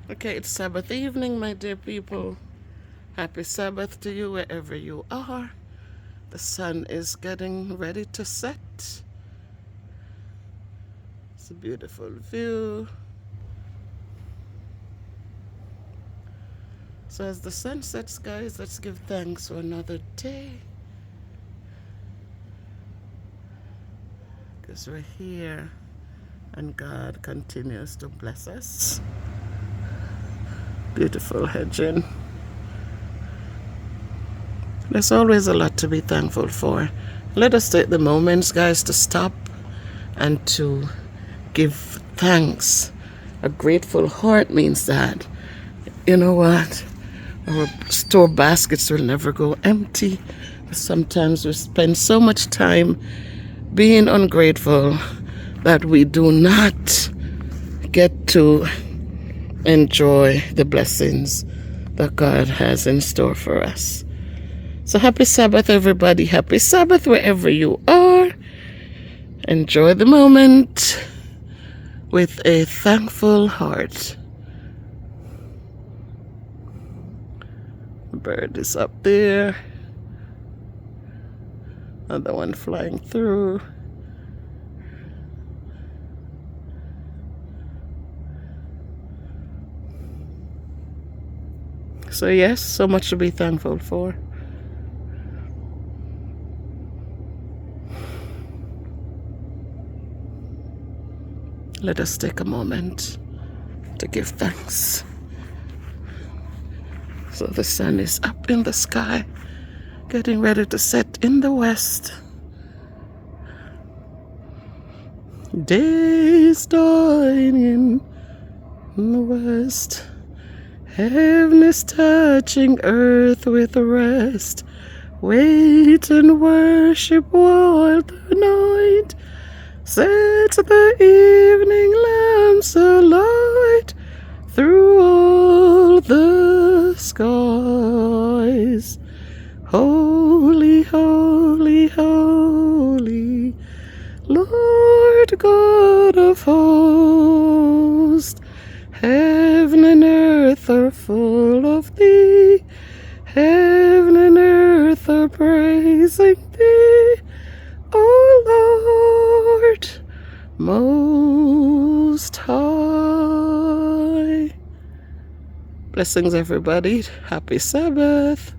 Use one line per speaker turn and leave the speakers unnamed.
Okay, it's Sabbath evening, my dear people. Happy Sabbath to you wherever you are. The sun is getting ready to set. It's a beautiful view. So as the sun sets, guys, let's give thanks for another day. Because we're here and God continues to bless us. Beautiful hedging. There's always a lot to be thankful for. Let us take the moments, guys, to stop and to give thanks. A grateful heart means that, you know what, our store baskets will never go empty. Sometimes we spend so much time being ungrateful that we do not get to enjoy the blessings that God has in store for us. So happy Sabbath, everybody. Happy Sabbath wherever you are. Enjoy the moment with a thankful heart. The bird is up there. Another one flying through. So yes, so much to be thankful for. Let us take a moment to give thanks. So the sun is up in the sky, getting ready to set in the west. Day is dawning in the west. Heaven is touching earth with rest. Wait and worship while the night sets the evening lamps alight through all the skies. Holy, holy, holy, Lord God of hosts, heaven and earth are full of thee. Heaven and earth are praising thee, O Lord Most High. Blessings, everybody. Happy Sabbath.